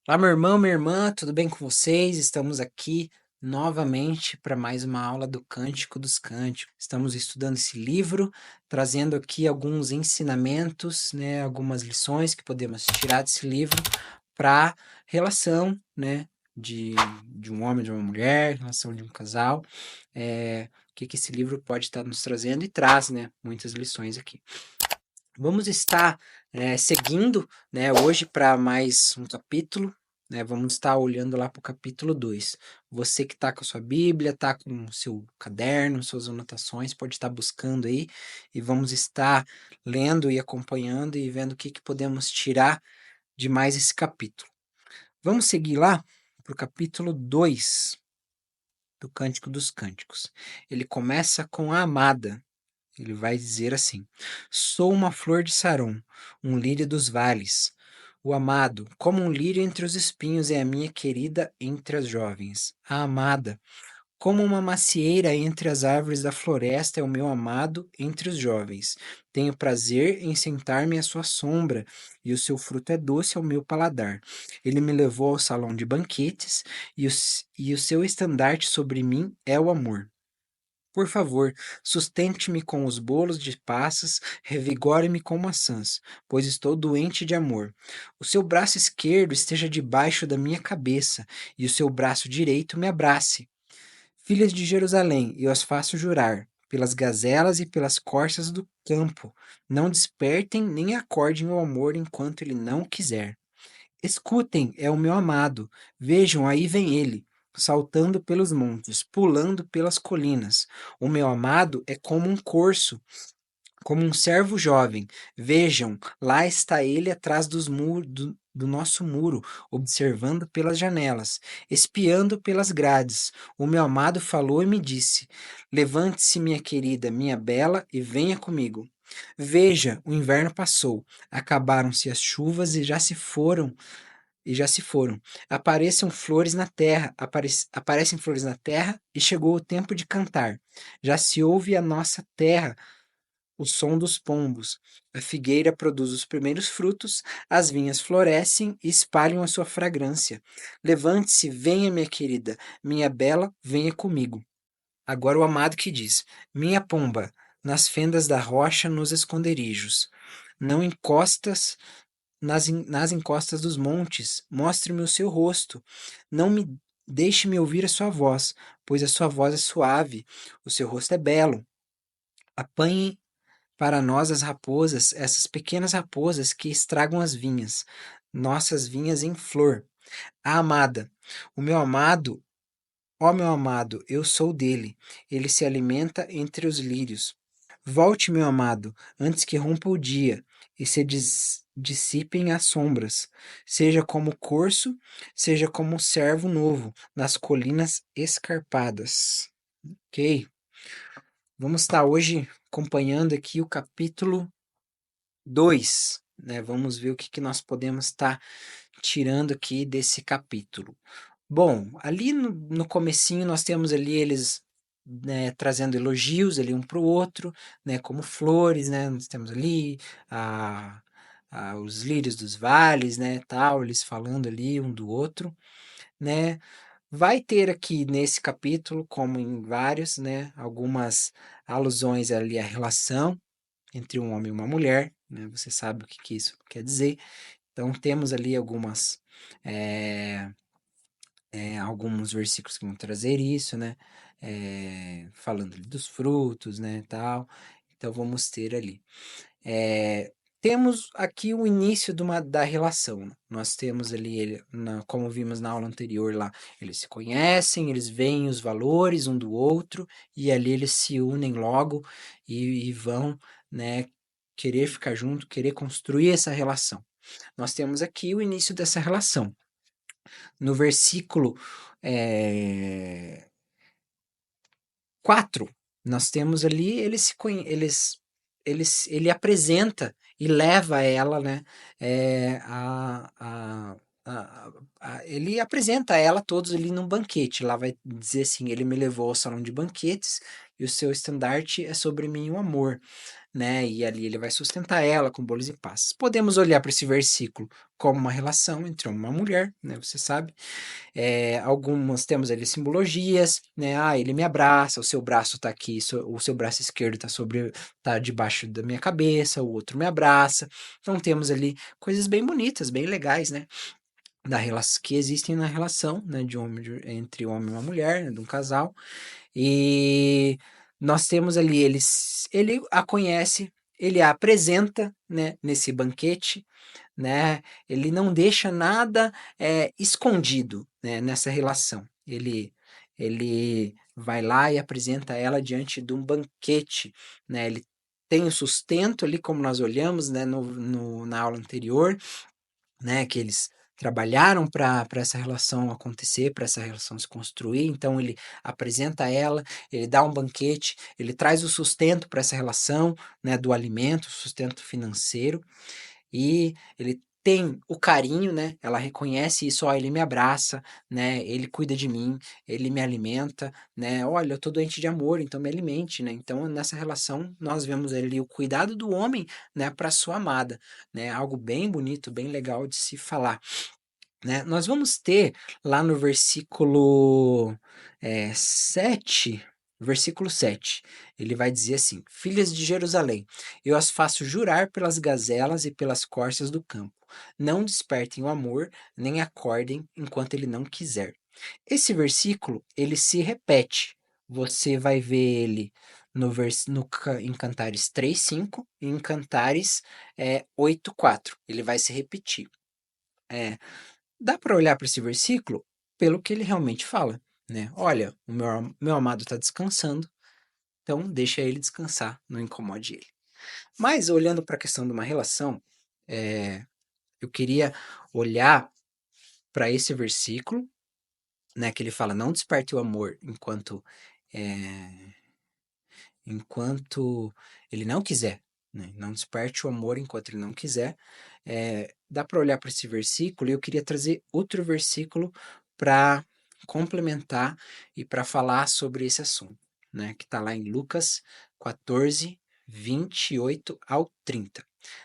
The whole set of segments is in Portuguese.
Olá, meu irmão, minha irmã, tudo bem com vocês? Estamos aqui novamente para mais uma aula do Cântico dos Cânticos. Estamos estudando esse livro, trazendo aqui alguns ensinamentos, né, algumas lições que podemos tirar desse livro para relação, né, de um homem e de uma mulher, relação de um casal, o que que esse livro pode estar nos trazendo e traz, né, muitas lições aqui. Vamos estar seguindo, né, hoje para mais um capítulo, né, vamos estar olhando lá para o capítulo 2. Você que está com a sua Bíblia, está com o seu caderno, suas anotações, pode estar buscando aí e vamos estar lendo e acompanhando e vendo o que, que podemos tirar de mais esse capítulo. Vamos seguir lá para o capítulo 2 do Cântico dos Cânticos. Ele começa com a amada. Ele vai dizer assim: Sou uma flor de Saron, um lírio dos vales. O amado, como um lírio entre os espinhos, é a minha querida entre as jovens. A amada, como uma macieira entre as árvores da floresta, é o meu amado entre os jovens. Tenho prazer em sentar-me à sua sombra, e o seu fruto é doce ao meu paladar. Ele me levou ao salão de banquetes, e o seu estandarte sobre mim é o amor. Por favor, sustente-me com os bolos de passas, revigore-me com maçãs, pois estou doente de amor. O seu braço esquerdo esteja debaixo da minha cabeça, e o seu braço direito me abrace. Filhas de Jerusalém, eu as faço jurar, pelas gazelas e pelas corças do campo, não despertem nem acordem o amor enquanto ele não quiser. Escutem, é o meu amado. Vejam, aí vem ele, saltando pelos montes, pulando pelas colinas. O meu amado é como um corço, como um servo jovem. Vejam, lá está ele atrás dos muros do nosso muro, observando pelas janelas, espiando pelas grades. O meu amado falou e me disse: Levante-se, minha querida, minha bela, e venha comigo. Veja, o inverno passou, acabaram-se as chuvas e já se foram. Apareçam flores na terra, aparecem flores na terra, e chegou o tempo de cantar. Já se ouve a nossa terra o som dos pombos. A figueira produz os primeiros frutos, as vinhas florescem e espalham a sua fragrância. Levante-se, venha, minha querida, minha bela, venha comigo. Agora o amado que diz: Minha pomba, nas fendas da rocha, nos esconderijos. Não encostas nas encostas dos montes, mostre-me o seu rosto. Não me deixe-me ouvir a sua voz, pois a sua voz é suave, o seu rosto é belo. Apanhe para nós as raposas, essas pequenas raposas que estragam as vinhas, nossas vinhas em flor. A amada, o meu amado, ó meu amado, eu sou dele. Ele se alimenta entre os lírios. Volte, meu amado, antes que rompa o dia e se dissipem as sombras. Seja como corço, seja como cervo novo nas colinas escarpadas. Ok? Vamos estar hoje acompanhando aqui o capítulo 2, né? Vamos ver o que que nós podemos estar tirando aqui desse capítulo. Bom, ali no comecinho nós temos ali eles, né, trazendo elogios ali um para o outro, né, como flores, né, nós temos ali a, os lírios dos vales, né, tal, eles falando ali um do outro, né. Vai ter aqui nesse capítulo, como em vários, né, algumas alusões ali à relação entre um homem e uma mulher, né, você sabe o que que isso quer dizer. Então temos ali eh, alguns versículos que vão trazer isso, né, falando ali dos frutos, né, tal. Então vamos ter ali. Eh, Temos aqui o início da relação. Nós temos ali, como vimos na aula anterior lá, eles se conhecem, eles veem os valores um do outro, e ali eles se unem logo e vão, né, querer ficar junto, querer construir essa relação. Nós temos aqui o início dessa relação. No versículo eh, 4, nós temos ali, ele apresenta e leva ela, né, ele apresenta ela a todos ali num banquete. Lá vai dizer assim: ele me levou ao salão de banquetes e o seu estandarte é sobre mim o amor, né? E ali ele vai sustentar ela com bolos e passas. Podemos olhar para esse versículo como uma relação entre uma mulher, né? Você sabe, algumas temos ali simbologias, né? Ah, ele me abraça, o seu braço tá aqui, o seu braço esquerdo tá debaixo da minha cabeça, o outro me abraça. Então temos ali coisas bem bonitas, bem legais, né? Da relação que existem na relação, né, entre um homem e uma mulher, né, de um casal. E nós temos ali ele a conhece, ele a apresenta, né, nesse banquete, né? Ele não deixa nada escondido, né, nessa relação. Ele vai lá e apresenta ela diante de um banquete, né? Ele tem o sustento ali, como nós olhamos, né, na aula anterior, né, que eles trabalharam para essa relação acontecer, para essa relação se construir. Então ele apresenta ela, ele dá um banquete, ele traz o sustento para essa relação, né, do alimento, sustento financeiro, e ele tem o carinho, né? Ela reconhece isso, ó, ele me abraça, né? Ele cuida de mim, ele me alimenta, né? Olha, eu tô doente de amor, então me alimente, né? Então nessa relação nós vemos ali o cuidado do homem, né, para sua amada, né? Algo bem bonito, bem legal de se falar, né? Nós vamos ter lá no versículo 7, versículo 7, ele vai dizer assim: Filhas de Jerusalém, eu as faço jurar pelas gazelas e pelas corças do campo. Não despertem o amor, nem acordem enquanto ele não quiser. Esse versículo, ele se repete. Você vai ver ele em Cantares 3:5 e em Cantares 8:4. Ele vai se repetir. É, Dá para olhar para esse versículo pelo que ele realmente fala, né? Olha, o meu amado está descansando, então deixa ele descansar, não incomode ele. Mas olhando para a questão de uma relação, eu queria olhar para esse versículo, né, que ele fala: não desperte o amor eh, enquanto ele não quiser, né? Não desperte o amor enquanto ele não quiser. Dá para olhar para esse versículo e eu queria trazer outro versículo para complementar e para falar sobre esse assunto, né? Que está lá em Lucas 14, 28 ao 30.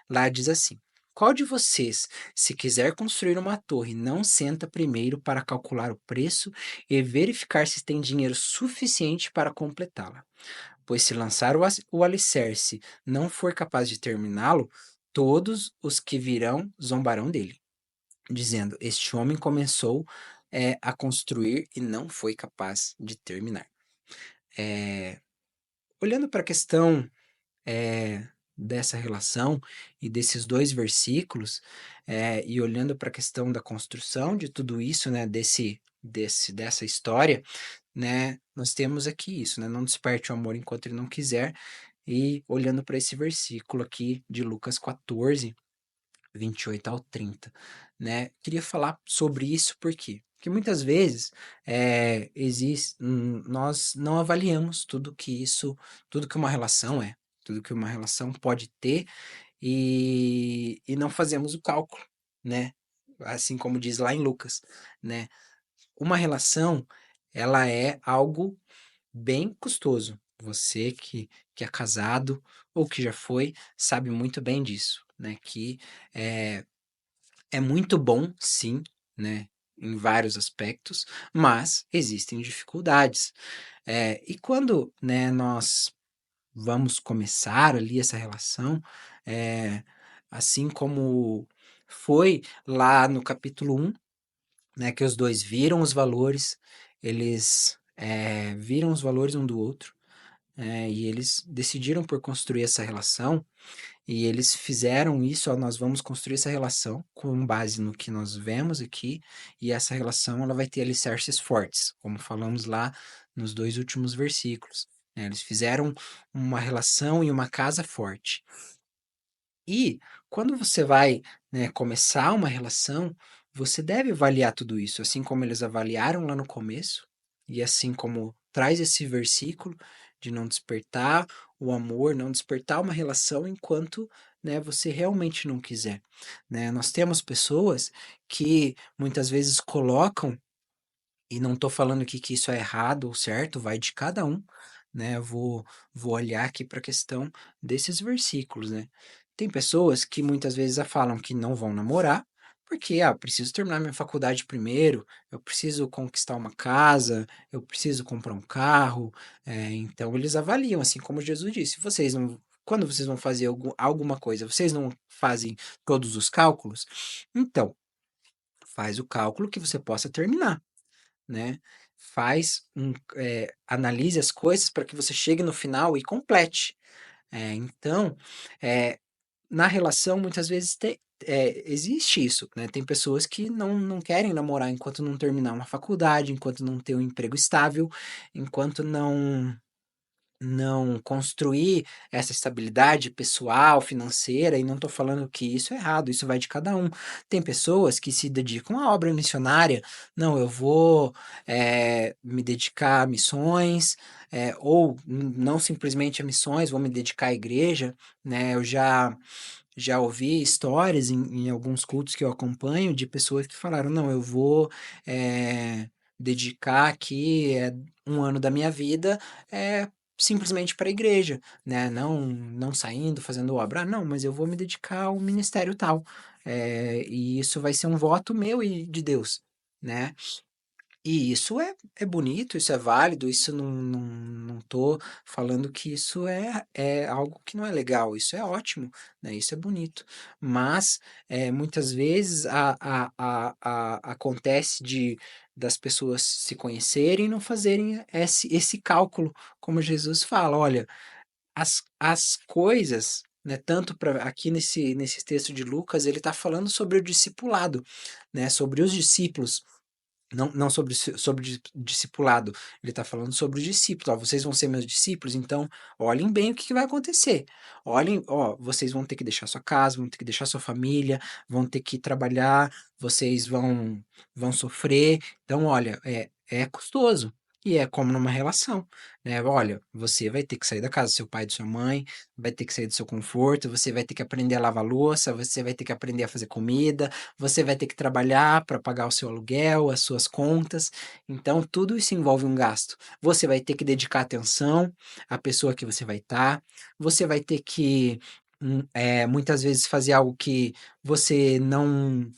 Lá diz assim: Qual de vocês, se quiser construir uma torre, não senta primeiro para calcular o preço e verificar se tem dinheiro suficiente para completá-la? Pois se lançar o alicerce não for capaz de terminá-lo, todos os que virão zombarão dele, dizendo: Este homem começou a construir e não foi capaz de terminar. Eh, Olhando para a questão dessa relação e desses dois versículos, e olhando para a questão da construção de tudo isso, né, dessa história, né, nós temos aqui isso, né, não desperte o amor enquanto ele não quiser, e olhando para esse versículo aqui de Lucas 14, 28 ao 30, né, queria falar sobre isso por quê? Porque muitas vezes nós não avaliamos tudo que uma relação tudo que uma relação pode ter e não fazemos o cálculo, né? Assim como diz lá em Lucas, né? Uma relação, ela é algo bem custoso. Você que é casado ou que já foi, sabe muito bem disso, né? Que é, é muito bom, sim, né? Em vários aspectos, mas existem dificuldades. E quando, né, nós vamos começar ali essa relação, eh, assim como foi lá no capítulo 1, né, que os dois viram os valores, eles viram os valores um do outro, e eles decidiram por construir essa relação, e eles fizeram isso: ó, nós vamos construir essa relação com base no que nós vemos aqui, e essa relação ela vai ter alicerces fortes, como falamos lá nos dois últimos versículos, né? Eles fizeram uma relação e uma casa forte. E quando você vai, né, começar uma relação, você deve avaliar tudo isso, assim como eles avaliaram lá no começo, e assim como traz esse versículo de não despertar o amor, não despertar uma relação enquanto, né, você realmente não quiser, né? Nós temos pessoas que muitas vezes colocam, e não estou falando aqui que isso é errado ou certo, vai de cada um, né? Vou olhar aqui para a questão desses versículos, né? Tem pessoas que muitas vezes falam que não vão namorar, porque, preciso terminar minha faculdade primeiro, eu preciso conquistar uma casa, eu preciso comprar um carro, então eles avaliam, assim como Jesus disse, vocês não, quando vocês vão fazer alguma coisa, vocês não fazem todos os cálculos? Então, faz o cálculo que você possa terminar, né? Analise as coisas para que você chegue no final e complete. Então, eh, na relação, muitas vezes existe isso, né? Tem pessoas que não querem namorar enquanto não terminar uma faculdade, enquanto não ter um emprego estável, enquanto não construir essa estabilidade pessoal, financeira, e não estou falando que isso é errado, isso vai de cada um. Tem pessoas que se dedicam à obra missionária, não, eu vou me dedicar a missões, ou não simplesmente a missões, vou me dedicar à igreja, né? Eu já ouvi histórias em alguns cultos que eu acompanho de pessoas que falaram: não, eu vou dedicar aqui 1 ano da minha vida eh, simplesmente para a igreja, né? Não saindo, fazendo obra. Ah, não, mas eu vou me dedicar ao ministério tal. E isso vai ser um voto meu e de Deus, né? E isso é bonito, isso é válido, isso não tô falando que isso é algo que não é legal, isso é ótimo, né, isso é bonito. Mas, muitas vezes acontece das pessoas se conhecerem e não fazerem esse cálculo, como Jesus fala: "Olha, as coisas", né, tanto para aqui nesse texto de Lucas, ele está falando sobre o discipulado, né, sobre os discípulos. Não sobre discipulado, ele está falando sobre os discípulos: "Ó, vocês vão ser meus discípulos, então olhem bem o que que vai acontecer. Olhem, ó, vocês vão ter que deixar sua casa, vão ter que deixar sua família, vão ter que trabalhar, vocês vão sofrer, então olha, é custoso". E é como numa relação, né, olha, você vai ter que sair da casa do seu pai e da sua mãe, vai ter que sair do seu conforto, você vai ter que aprender a lavar louça, você vai ter que aprender a fazer comida, você vai ter que trabalhar para pagar o seu aluguel, as suas contas, então tudo isso envolve um gasto. Você vai ter que dedicar atenção à pessoa que você vai estar, você vai ter que, muitas vezes fazer algo que você não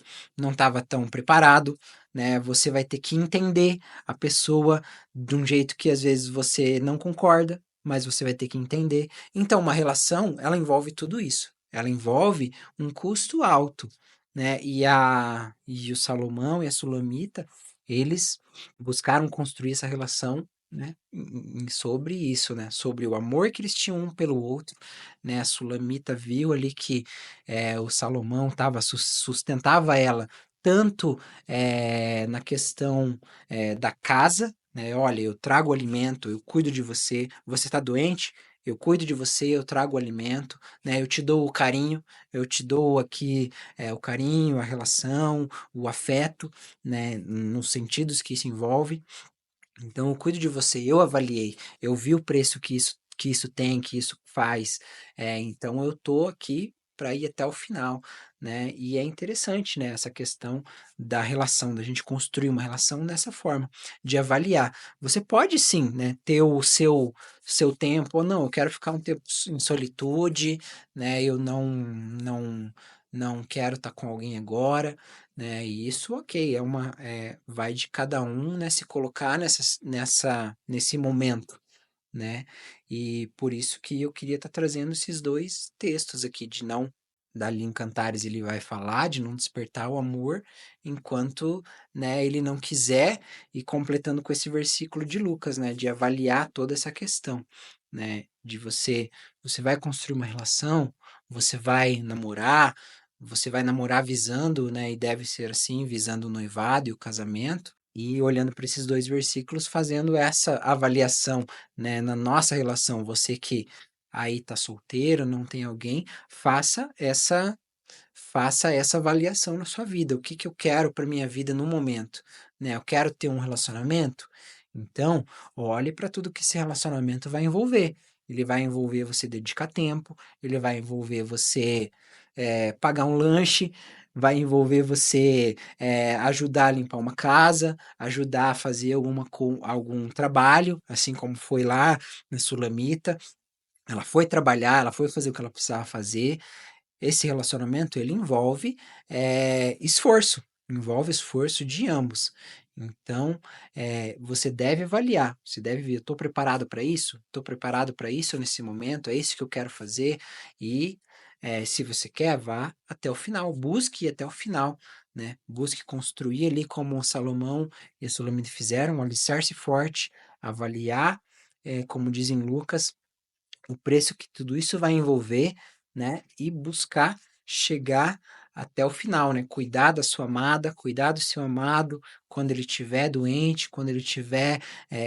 estava tão preparado, né? Você vai ter que entender a pessoa de um jeito que às vezes você não concorda, mas você vai ter que entender. Então, uma relação, ela envolve tudo isso. Ela envolve um custo alto, né? E o Salomão e a Sulamita, eles buscaram construir essa relação, né? Sobre isso, né? Sobre o amor que eles tinham um pelo outro, né? A Sulamita viu ali que o Salomão sustentava ela tanto na questão da casa, né? Olha, eu trago o alimento, eu cuido de você. Você está doente? Eu cuido de você, eu trago o alimento, né? Eu te dou o carinho, eu te dou aqui o carinho, a relação, o afeto, né, nos sentidos que isso envolve. Então, eu cuido de você, eu avaliei, eu vi o preço que isso tem, que isso faz. Então, eu tô aqui para ir até o final, né? E é interessante, né, essa questão da relação, da gente construir uma relação dessa forma, de avaliar. Você pode sim, né, ter o seu tempo, ou não, eu quero ficar um tempo em solitude, né? Eu não quero estar com alguém agora, né? E isso, ok, vai de cada um, né, se colocar nesse momento, né? E por isso que eu queria estar trazendo esses dois textos aqui, de não, dali em Cantares ele vai falar de não despertar o amor enquanto, né, ele não quiser, e completando com esse versículo de Lucas, né, de avaliar toda essa questão, né, de você vai construir uma relação, você vai namorar visando, né, e deve ser assim, visando o noivado e o casamento, e olhando para esses 2 versículos, fazendo essa avaliação, né, na nossa relação. Você que aí está solteiro, não tem alguém, faça essa avaliação na sua vida. O que que eu quero para minha vida no momento, né? Eu quero ter um relacionamento? Então, olhe para tudo que esse relacionamento vai envolver. Ele vai envolver você dedicar tempo, ele vai envolver você pagar um lanche, vai envolver você ajudar a limpar uma casa, ajudar a fazer algum trabalho, assim como foi lá na Sulamita. Ela foi trabalhar, ela foi fazer o que ela precisava fazer. Esse relacionamento ele envolve esforço de ambos. Então, você deve avaliar, você deve ver, estou preparado para isso? Estou preparado para isso nesse momento? É isso que eu quero fazer? E se você quer, vá até o final, busque ir até o final, né? Busque construir ali como o Salomão e a Sulamita fizeram, um alicerce forte, avaliar, como dizem Lucas, o preço que tudo isso vai envolver, né? E buscar chegar até o final, né? Cuidar da sua amada, cuidar do seu amado quando ele estiver doente, quando ele estiver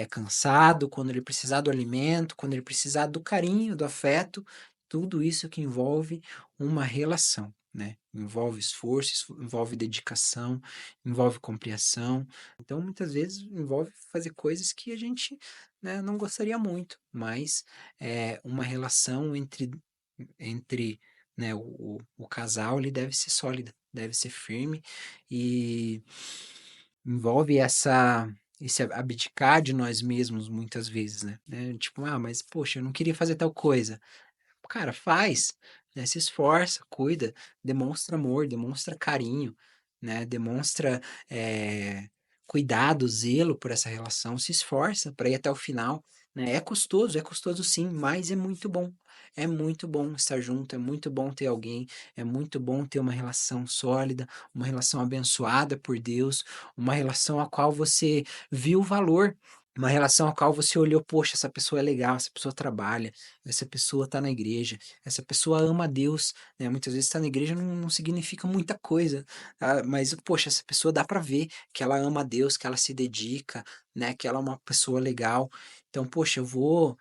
cansado, quando ele precisar do alimento, quando ele precisar do carinho, do afeto, tudo isso que envolve uma relação, né? Envolve esforço, envolve dedicação, envolve compreensão. Então, muitas vezes envolve fazer coisas que a gente, né, não gostaria muito, mas uma relação entre, né, o casal ele deve ser sólida, deve ser firme e envolve esse abdicar de nós mesmos muitas vezes, né? Tipo, mas poxa, eu não queria fazer tal coisa. Cara, faz, né? Se esforça, cuida, demonstra amor, demonstra carinho, né? Demonstra cuidado, zelo por essa relação, se esforça para ir até o final, né? É custoso sim, mas é muito bom. É muito bom estar junto, é muito bom ter alguém, é muito bom ter uma relação sólida, uma relação abençoada por Deus, uma relação a qual você viu o valor. Uma relação a qual você olhou, poxa, essa pessoa é legal, essa pessoa trabalha, essa pessoa está na igreja, essa pessoa ama a Deus, né? Muitas vezes estar na igreja não significa muita coisa, mas, poxa, essa pessoa dá para ver que ela ama a Deus, que ela se dedica, né? Que ela é uma pessoa legal. Então, poxa, eu vou.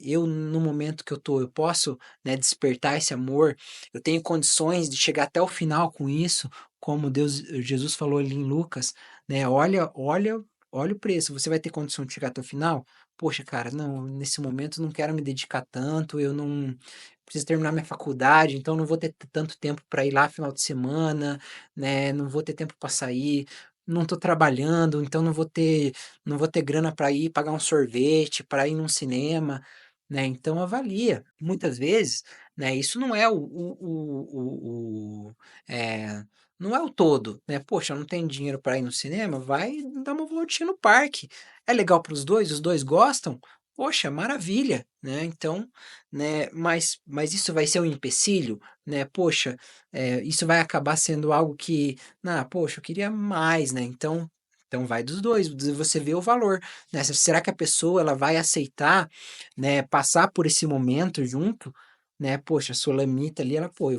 Eu, no momento que eu tô, eu posso, né, despertar esse amor, eu tenho condições de chegar até o final com isso, como Jesus falou ali em Lucas, né? Olha o preço, você vai ter condição de chegar até o final? Poxa, cara, não, nesse momento não quero me dedicar tanto, eu não preciso terminar minha faculdade, então não vou ter tanto tempo para ir lá final de semana, né? Não vou ter tempo para sair, não estou trabalhando, então não vou ter grana para ir pagar um sorvete, para ir num cinema, né? Então avalia. Muitas vezes, né, isso não é é, não é o todo, né? Poxa, não tem dinheiro para ir no cinema, vai dar uma voltinha no parque. É legal para os dois gostam? Poxa, maravilha, né? Então, né? Mas isso vai ser um empecilho, né? Poxa, isso vai acabar sendo algo que, poxa, eu queria mais, né? Então vai dos dois, você vê o valor, né? Será que a pessoa ela vai aceitar, né? Passar por esse momento junto, né? Poxa, a Sulamita ali, ela, pô,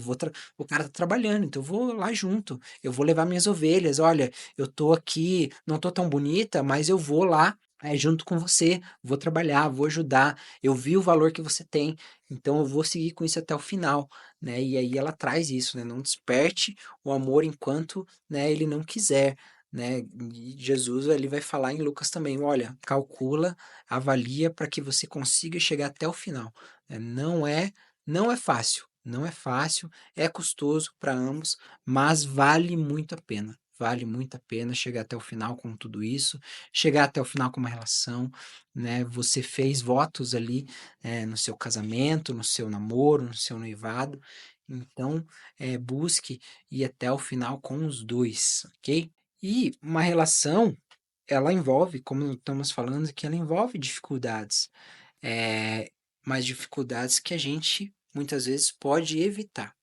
o cara tá trabalhando, então eu vou lá junto, eu vou levar minhas ovelhas, olha, eu tô aqui, não tô tão bonita, mas eu vou lá, junto com você, vou trabalhar, vou ajudar, eu vi o valor que você tem, então eu vou seguir com isso até o final, né? E aí ela traz isso, né? Não desperte o amor enquanto, né, ele não quiser, né? E Jesus ele vai falar em Lucas também, olha, calcula, avalia para que você consiga chegar até o final, né? Não é fácil, não é fácil, é custoso para ambos, mas vale muito a pena. Vale muito a pena chegar até o final com tudo isso, chegar até o final com uma relação, né? Você fez votos ali, no seu casamento, no seu namoro, no seu noivado, então busque ir até o final com os dois, ok? E uma relação, ela envolve, como estamos falando aqui, ela envolve dificuldades, eh, mas dificuldades que a gente muitas vezes pode evitar.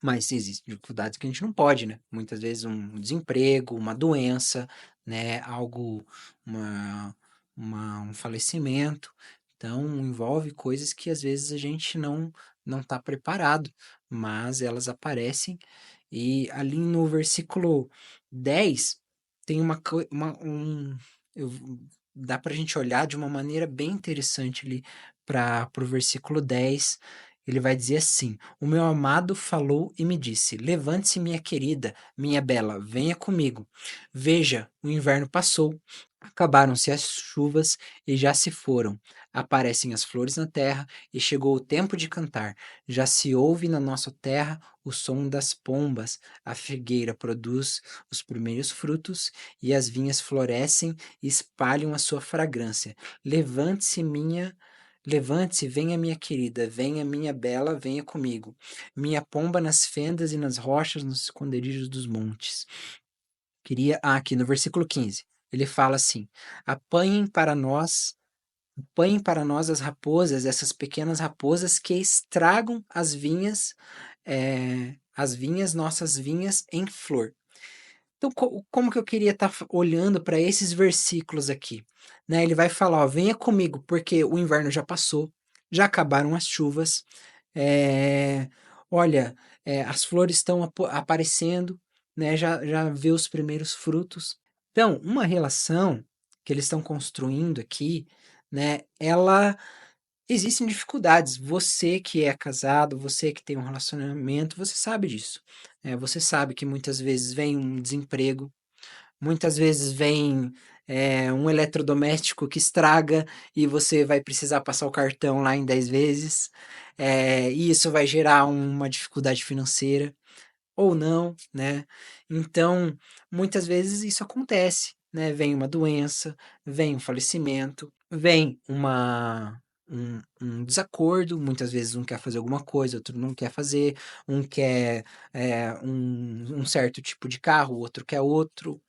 Mas existem dificuldades que a gente não pode, né? Muitas vezes um desemprego, uma doença, né? Algo, uma, um falecimento. Então, envolve coisas que às vezes a gente não está preparado, mas elas aparecem. E ali no versículo 10 tem eu- dá para a gente olhar de uma maneira bem interessante ali para o versículo 10. Ele vai dizer assim: O meu amado falou e me disse: Levante-se, minha querida, minha bela, venha comigo. Veja, o inverno passou, Acabaram-se as chuvas e já se foram. Aparecem as flores na terra e chegou o tempo de cantar. Já se ouve na nossa terra o som das pombas. A figueira produz os primeiros frutos e as vinhas florescem e espalham a sua fragrância. Levante-se, minha. Levante-se, venha minha querida, venha minha bela, venha comigo. Minha pomba nas fendas e nas rochas, nos esconderijos dos montes. Aqui no versículo 15, ele fala assim: apanhem para nós, apanhem para nós as raposas, essas pequenas raposas que estragam as vinhas, nossas vinhas em flor. Então, como que eu queria estar olhando para esses versículos aqui? Né? Ele vai falar: ó, venha comigo, porque o inverno já passou, já acabaram as chuvas, é, olha, as flores estão aparecendo, né? Já vê os primeiros frutos. Então, uma relação que eles estão construindo aqui, né? Ela existem dificuldades. Você que é casado, você que tem um relacionamento, você sabe disso. Você sabe que muitas vezes vem um desemprego, muitas vezes vem um eletrodoméstico que estraga e você vai precisar passar o cartão lá em 10 vezes, e isso vai gerar uma dificuldade financeira ou não, né? Então, muitas vezes isso acontece, né? Vem uma doença, vem um falecimento, vem um desacordo, muitas vezes um quer fazer alguma coisa, outro não quer fazer, um quer um certo tipo de carro, outro quer outro,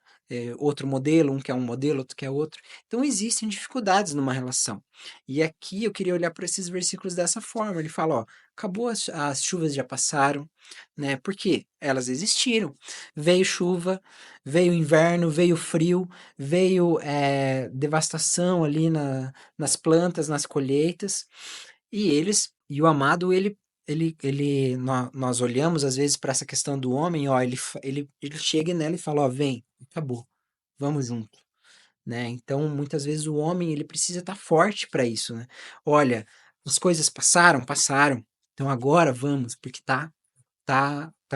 outro modelo, um quer um modelo, outro quer outro. Então existem dificuldades numa relação. E aqui eu queria olhar para esses versículos dessa forma. Ele fala, ó, acabou as chuvas já passaram, né? Porque elas existiram. Veio chuva, veio inverno, veio frio, veio devastação ali nas plantas, nas colheitas, e o amado, nós olhamos às vezes para essa questão do homem, ó, ele chega nela e fala, ó, vem, acabou, vamos junto, né? Então, muitas vezes o homem, ele precisa estar forte para isso, né? Olha, as coisas passaram, passaram, então agora vamos, porque tá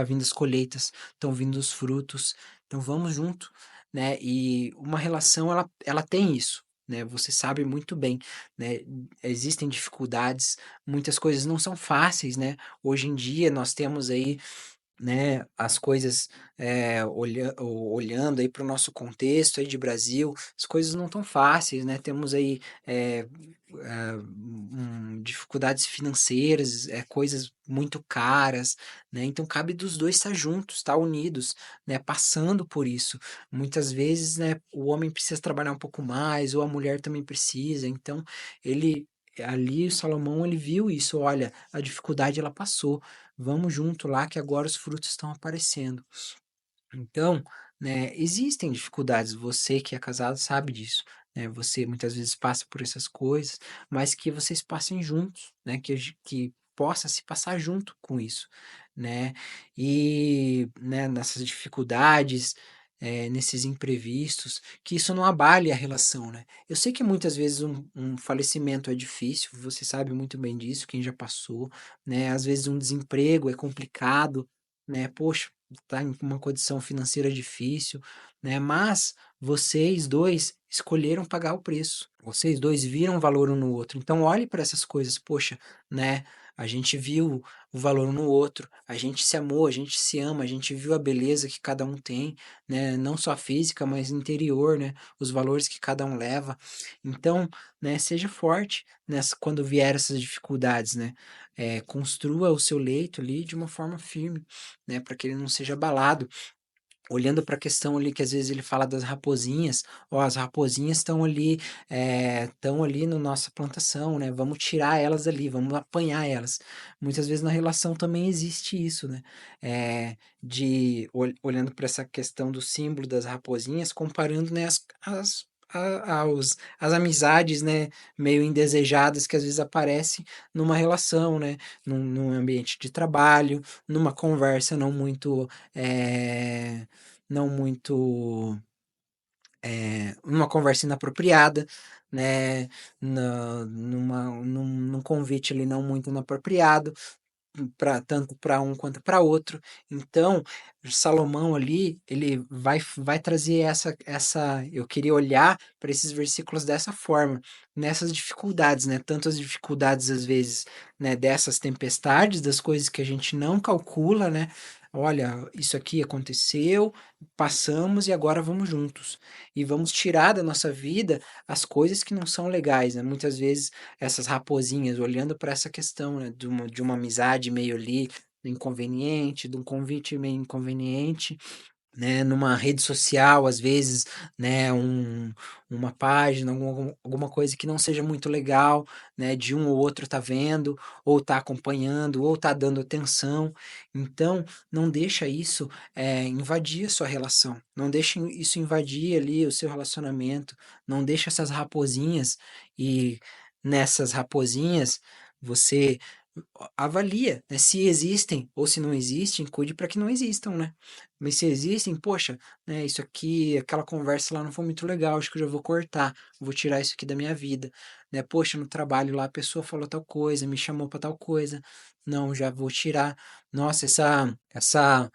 vindo as colheitas, estão vindo os frutos, então vamos junto, né? E uma relação ela tem isso, né? Você sabe muito bem, né? Existem dificuldades, muitas coisas não são fáceis, né? Hoje em dia nós temos aí, né, as coisas, olhando aí para o nosso contexto aí de Brasil, as coisas não tão fáceis, né? Temos aí dificuldades financeiras, coisas muito caras, né? Então cabe dos dois estar juntos, estar unidos, né? Passando por isso. Muitas vezes, né, o homem precisa trabalhar um pouco mais, ou a mulher também precisa. Então ele ali o Salomão ele viu isso, olha, a dificuldade ela passou. Vamos junto lá que agora os frutos estão aparecendo. Então, né, existem dificuldades, você que é casado sabe disso, né? Você muitas vezes passa por essas coisas, mas que vocês passem juntos, né? Que possa se passar junto com isso, né? E, né, nessas dificuldades, nesses imprevistos, que isso não abale a relação, né? Eu sei que muitas vezes um falecimento é difícil, você sabe muito bem disso, quem já passou, né? Às vezes um desemprego é complicado, né? Poxa, tá em uma condição financeira difícil, né? Mas vocês dois escolheram pagar o preço. Vocês dois viram valor um no outro. Então olhe para essas coisas, poxa, né? A gente viu o valor um no outro, a gente se amou, a gente se ama, a gente viu a beleza que cada um tem, né? Não só física, mas interior, né? Os valores que cada um leva. Então, né? Seja forte nessa quando vier essas dificuldades, né? Construa o seu leito ali de uma forma firme, né, para que ele não seja abalado. Olhando para a questão ali que às vezes ele fala das raposinhas, ó, as raposinhas estão ali na nossa plantação, né? Vamos tirar elas ali, vamos apanhar elas. Muitas vezes na relação também existe isso, né? Olhando para essa questão do símbolo das raposinhas, comparando, né, as amizades, né, meio indesejadas que às vezes aparecem numa relação, né, num ambiente de trabalho, numa conversa não muito, uma conversa inapropriada, né, num convite ali não muito inapropriado, para tanto para um quanto para outro. Então, Salomão ali, ele vai trazer essa eu queria olhar para esses versículos dessa forma, nessas dificuldades, né, tanto as dificuldades às vezes, né, dessas tempestades, das coisas que a gente não calcula, né, olha, isso aqui aconteceu, passamos e agora vamos juntos. E vamos tirar da nossa vida as coisas que não são legais, né, muitas vezes essas raposinhas, olhando para essa questão, né, de uma amizade meio ali inconveniente, de um convite meio inconveniente, né, numa rede social, às vezes, né, uma página, alguma coisa que não seja muito legal, né, de um ou outro tá vendo, ou tá acompanhando, ou tá dando atenção. Então, não deixa isso invadir a sua relação, não deixa isso invadir ali o seu relacionamento, não deixa essas raposinhas e nessas raposinhas você avalia, né, se existem ou se não existem, cuide para que não existam, né? Mas se existem, poxa, né, isso aqui, aquela conversa lá não foi muito legal, acho que eu já vou cortar, vou tirar isso aqui da minha vida, né? Poxa, no trabalho lá a pessoa falou tal coisa, me chamou para tal coisa, não, já vou tirar. Nossa, essa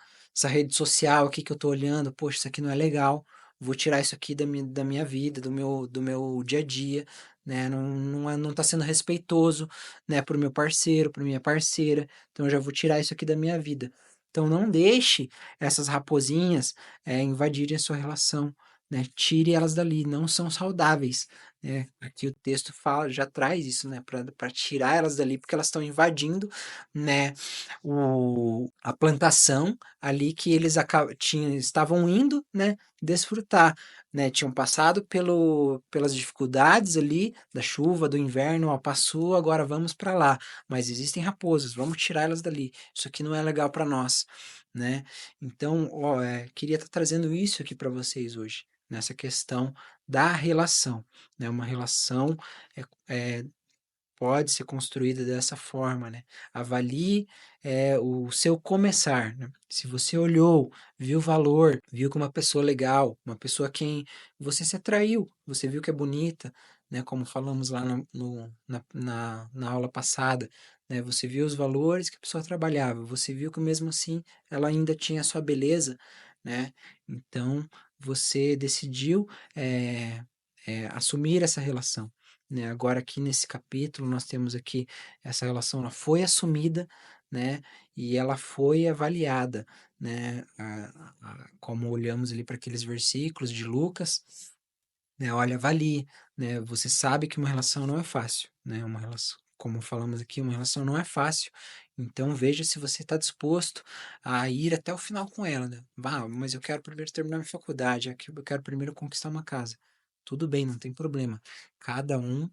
rede social aqui que eu tô olhando, poxa, isso aqui não é legal. Vou tirar isso aqui da minha vida, do meu dia a dia, né? Não tá sendo respeitoso, né, para o meu parceiro, para minha parceira. Então eu já vou tirar isso aqui da minha vida. Então não deixe essas raposinhas invadirem a sua relação, né? Tire elas dali, não são saudáveis, né? Aqui o texto fala, já traz isso, né? Para tirar elas dali, porque elas estão invadindo, né? A plantação ali que eles estavam indo, né? Desfrutar, né? Tinham passado pelas dificuldades ali da chuva, do inverno, ó, passou, agora vamos para lá. Mas existem raposas, vamos tirar elas dali. Isso aqui não é legal para nós, né? Então, ó, queria estar trazendo isso aqui para vocês hoje, nessa questão da relação, né? Uma relação é, é, pode ser construída dessa forma, né? Avalie o seu começar, né? Se você olhou, viu valor, viu que uma pessoa legal, uma pessoa quem você se atraiu, você viu que é bonita, né? Como falamos lá na aula passada, né? Você viu os valores que a pessoa trabalhava, você viu que mesmo assim ela ainda tinha a sua beleza, né? Então você decidiu assumir essa relação, né? Agora aqui nesse capítulo nós temos aqui essa relação, ela foi assumida, né? E ela foi avaliada, né? Como olhamos ali para aqueles versículos de Lucas, né? Olha, avalie, né? Você sabe que uma relação não é fácil, né? Uma relação, como falamos aqui, uma relação não é fácil. Então veja se você está disposto a ir até o final com ela, né? Vá, mas eu quero primeiro terminar minha faculdade, aqui eu quero primeiro conquistar uma casa. Tudo bem, não tem problema. Cada um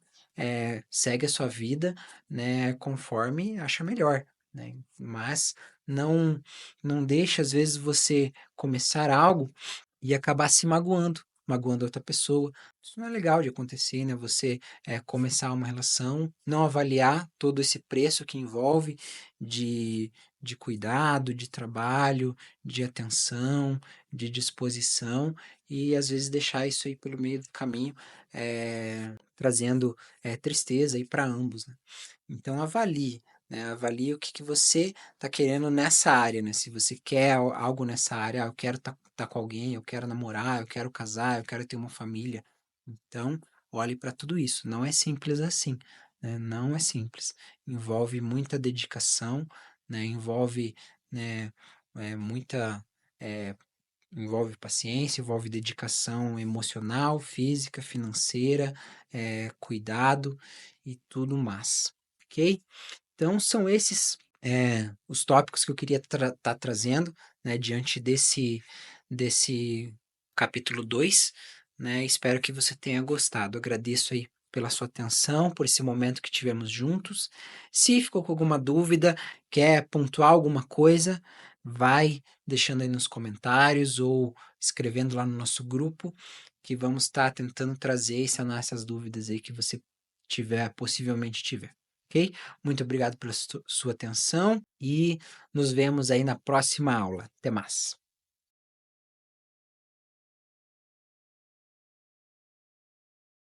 segue a sua vida, né? Conforme acha melhor, né? Mas não deixe às vezes você começar algo e acabar se magoando outra pessoa. Isso não é legal de acontecer, né? Você começar uma relação, não avaliar todo esse preço que envolve de, de cuidado, de trabalho, de atenção, de disposição, e às vezes deixar isso aí pelo meio do caminho, trazendo tristeza aí para ambos, né? Então avalie, né? Avalie o que que você está querendo nessa área, né? Se você quer algo nessa área, eu quero estar com alguém, eu quero namorar, eu quero casar, eu quero ter uma família. Então, olhe para tudo isso. Não é simples assim, né? Não é simples. Envolve muita dedicação, né? Envolve, né, muita eh, envolve paciência, envolve dedicação emocional, física, financeira, cuidado e tudo mais, ok? Então, são esses os tópicos que eu queria estar trazendo, né, diante desse capítulo 2, né? Espero que você tenha gostado. Agradeço aí pela sua atenção, por esse momento que tivemos juntos. Se ficou com alguma dúvida, quer pontuar alguma coisa, vai deixando aí nos comentários ou escrevendo lá no nosso grupo, que vamos estar tentando trazer e sanar essas dúvidas aí que você possivelmente tiver. Ok? Muito obrigado pela sua atenção e nos vemos aí na próxima aula. Até mais.